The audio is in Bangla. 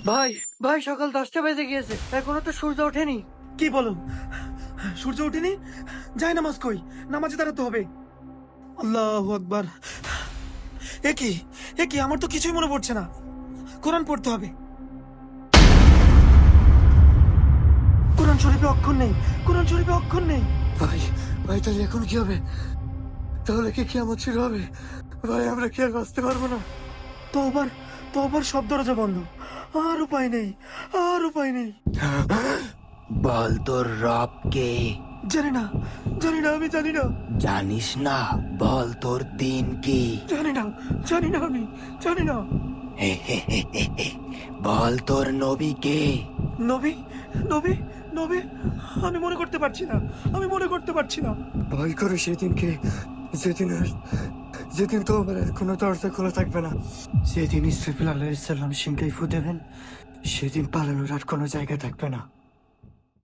ভাই ভাই সকাল 10টা বেজে গিয়েছে, এখনো তো সূর্য ওঠেনি। কি বলো? সূর্য ওঠেনি? যাই নামাজ কই? নামাজে দাঁড়াতে হবে। আল্লাহু আকবার। এ কি এ কি, আমার তো কিছুই মনে পড়ছে না। কোরআন পড়তে হবে। কোরআন শরীফে অক্ষর নেই, কোরআন শরীফে অক্ষর নেই। ভাই ভাই তাহলে এখন কি হবে? তাহলে কি কিয়ামত শুরু হবে? ভাই আমরা কি আর বাঁচতে পারবো না? তওবার তওবার সব দরজা বন্ধ। আর উপায় নেই, আর উপায় নেই। বল তোর রব কে? জানি না, জানি না, আমি জানি না, জানিস না? বল তোর দিন কি? জানি না, জানি না, আমি জানি না। বল তোর নবী কে? নবী, নবী, নবী, আমি মনে করতে পারছি না, আমি মনে করতে পারছি না। ভয় করে সেদিনকে, যেদিন যেদিন তোমার কোনো দরজা খোলা থাকবে না, যেদিন ইসরাফিল আলাইহিস সালাম সিংহায় ফু দেবেন, সেদিন পালানোর আর কোনো জায়গা থাকবে না।